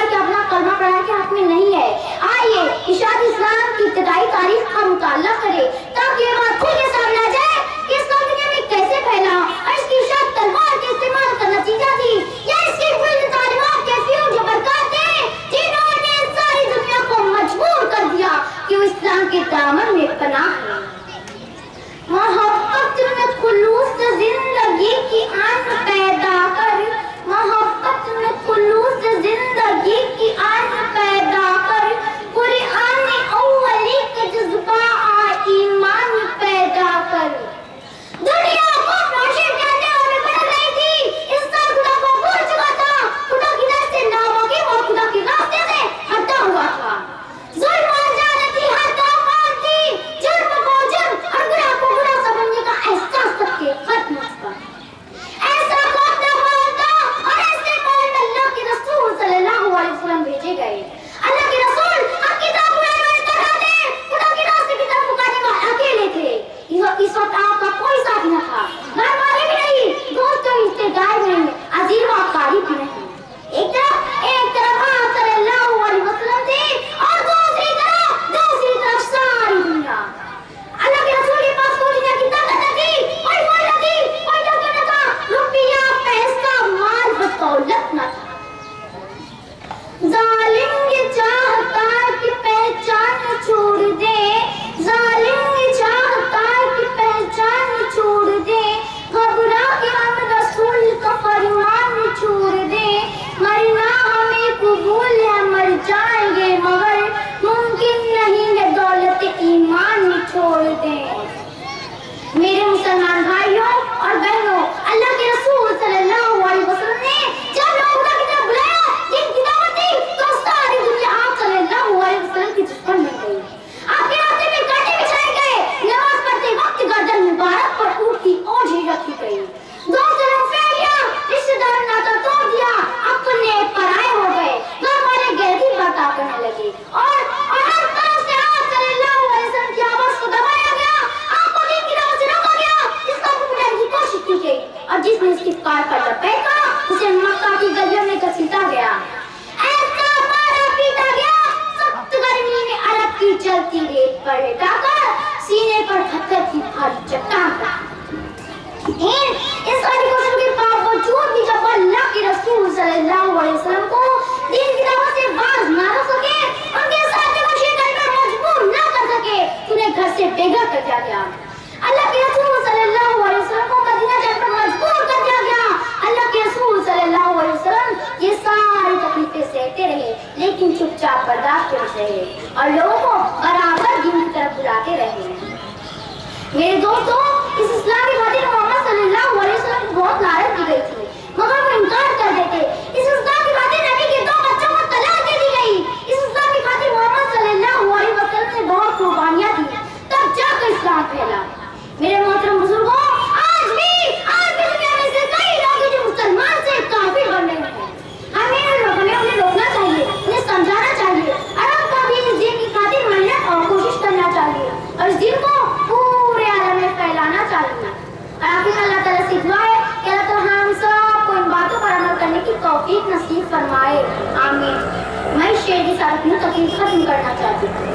ہے کہ اپنا کلمہ پڑھنے کے حق میں نہیں ہے۔ آئیے اشاعت اسلام کی ابتدائی تاریخ کا مطالعہ کرے تاکہ یہ بات کھل کے سامنے آ جائے کہ اسلام دنیا میں کیسے پھیلا اور اس کی اشاعت تلوار کے استعمال کا نتیجہ تھی یا اس کی کل تعلیمات کے فیوز و برکات تھے جنہوں نے ساری دنیا کو مجبور کر دیا کہ وہ اسلام کے دامن میں پناہ لے۔ محبت میں خلوص زندگی کی آن پیدا کر، محبت میں خلوص زندگی کی آن پیدا کر، قرآن اولی کا جذبہ ایمان پیدا کر۔ دنیا کو روشن کرنے اور بدل رہی تھی، اس طرح خدا کو بھول چکا تھا، خدا کی راہ سے ناواقف اور خدا کے راستے سے ہٹا ہوا تھا۔ ظلم اور زیادتی ہر طرف عام تھی، جرم کو جرم اور گناہ کو گناہ سمجھنے کا احساس تک کے ختم ہو چکا۔ ایسا خوف نہ ہوتا اور ایسے قائد اللہ کے رسول صلی اللہ علیہ وسلم بھیجے گئے۔ اللہ کے رسول حق کی طرف بلانے والے طرح تھے، خدا کے راستے کی طرف پکارنے والے اکیلے تھے۔ اس وقت آپ کا کوئی ساتھی نہ تھا، گھر والے بھی نہیں، دوست و رشتے دار بھی نہیں، عزیز و اقارب بھی نہیں۔ ایک طرف آپ صلی اللہ علیہ وسلم تھے اور دوسری طرف ساری دنیا۔ اللہ کے رسول کے پاس کوئی دنیا کی طاقت نہ تھی، کوئی فوج نہ تھی، کوئی ڈاکٹر نہ تھا، روپیہ پیسہ مال و دولت نہ تھا۔ ظالم یہ چاہتا کہ پہچان چھوڑ دے، ظالم یہ چاہتا کہ پہچان چھوڑ دے، گھبرا کے ہم رسول کا فرمان چھوڑ دے، مرنا ہمیں قبول ہے مر جائیں گے مگر ممکن نہیں ہے دولت ایمان چھوڑ دیں۔ میرے مسلمان بھائیوں اور بہنوں، اللہ کے رسول صلی اللہ علیہ وسلم نے جب لوگوں خدا کی طرف بلایا، دین کی دعوت دی، تو ساری دنیا آپ صلی اللہ علیہ وسلم کی دشمن بن گئی۔ آپ کے راستے میں کانٹے بچھائے گئے، نماز پڑھتے وقت گردن مبارک پر اونٹ کی اوجھی رکھی گئی، دو طرف پھیل گیا، رشتے دار ناتا توڑ دیا، اپنے پرائے ہو گئے، گھر والے گہری باتیں کرنے لگے اور ہر طرف سے آپ صلی اللہ علیہ وسلم کی آواز کو دبایا گیا، آپ کو دین کی دعوت سے روکا گیا، اس کا مٹانے کی کوشش کی گئی اور جس نے اس کی کار پر لپیٹا اسے مکہ کی گلیوں میں گھسیٹا گیا۔ ایسا مارا پیٹا گیا، سخت گرمی میں عرب کی جلتی ریت پر لٹا کر سینے پر پتھر کی بھاری چٹان رکھی۔ اس ساری کوششوں کے باوجود بھی جب اللہ کے رسول صلی اللہ علیہ وسلم کو دین کی دعوت سے باز نہ رکھ سکے، ان کے ساتھ کوشش کرنے پر مجبور نہ کر سکے، انہیں گھر سے بے گھر کر دیا گیا۔ اللہ کے رسول صلی اللہ علیہ وسلم کو مدینہ جانے پر مجبور کر دیا گیا۔ اللہ کے رسول صلی اللہ علیہ وسلم یہ ساری تکلیفیں سہتے رہے لیکن چپ چاپ برداشت کرتے رہے اور لوگوں کو برابر دین کی طرف بلاتے رہے۔ میرے دوستوں، اس اسلامی خاطر محمد صلی اللہ علیہ وسلم کو بہت لالچ دی گئی تھی مگر وہ انکار کر دیتے۔ اس اسلام کی خاطر نبی کے 2 بچوں کو طلاق دے دی گئی۔ اس اسلام کی خاطر محمد صلی اللہ علیہ وسلم نے بہت قربانیاں دی تب جا کر اسلام پھیلا۔ میرے محترم بزرگوں، آج بھی دنیا میں سے کئی لوگ ہیں جو مسلمان سے کافر بن رہے ہیں۔ ہمیں انہیں روکنا چاہیے، انہیں سمجھانا چاہیے، عرب کا بھی اس دین کی خاطر محنت اور کوشش کرنا چاہیے اور اس دین کو پورے عالم میں پھیلانا چاہیے۔ اور آخر اللہ تعالیٰ سے دعا ہے کہ اللہ تعالیٰ ہم سب کو ان باتوں پر عمل کرنے کی توفیق نصیب فرمائے، آمین۔ میں اس شعر کے ساتھ اپنی تقریر ختم کرنا چاہتی ہوں۔